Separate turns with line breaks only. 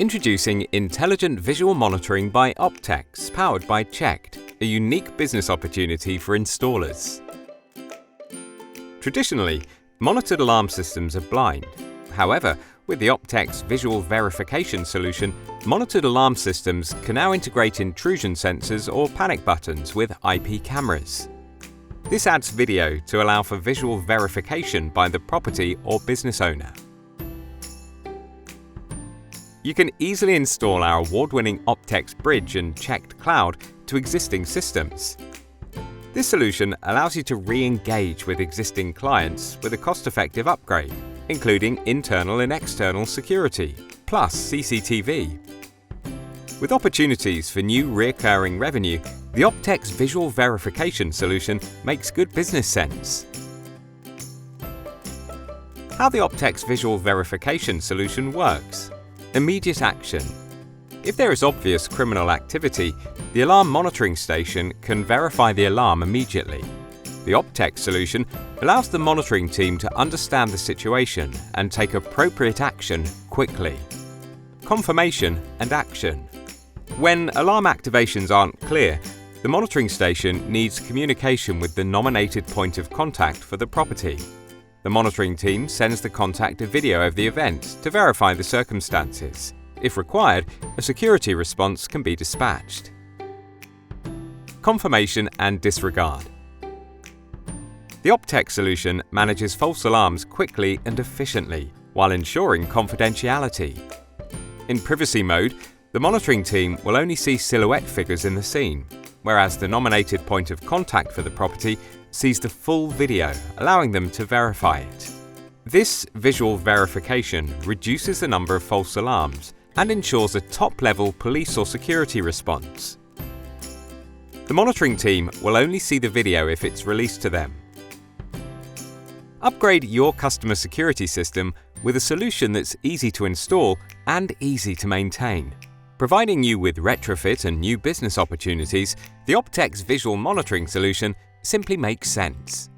Introducing Intelligent Visual Monitoring by OPTEX, powered by Checked, a unique business opportunity for installers. Traditionally, monitored alarm systems are blind. However, with the OPTEX visual verification solution, monitored alarm systems can now integrate intrusion sensors or panic buttons with IP cameras. This adds video to allow for visual verification by the property or business owner. You can easily install our award-winning OPTEX Bridge and Checked Cloud to existing systems. This solution allows you to re-engage with existing clients with a cost-effective upgrade, including internal and external security, plus CCTV. With opportunities for new recurring revenue, the OPTEX visual verification solution makes good business sense. How the OPTEX visual verification solution works. Immediate action. If there is obvious criminal activity, the alarm monitoring station can verify the alarm immediately. The OPTEX solution allows the monitoring team to understand the situation and take appropriate action quickly. Confirmation and action. When alarm activations aren't clear, the monitoring station needs communication with the nominated point of contact for the property. The monitoring team sends the contact a video of the event to verify the circumstances. If required, a security response can be dispatched. Confirmation and disregard. The OPTEX solution manages false alarms quickly and efficiently while ensuring confidentiality. In privacy mode, the monitoring team will only see silhouette figures in the scene, whereas the nominated point of contact for the property sees the full video, allowing them to verify it. This visual verification reduces the number of false alarms and ensures a top-level police or security response. The monitoring team will only see the video if it's released to them. Upgrade your customer security system with a solution that's easy to install and easy to maintain. Providing you with retrofit and new business opportunities, the OPTEX visual monitoring solution simply makes sense.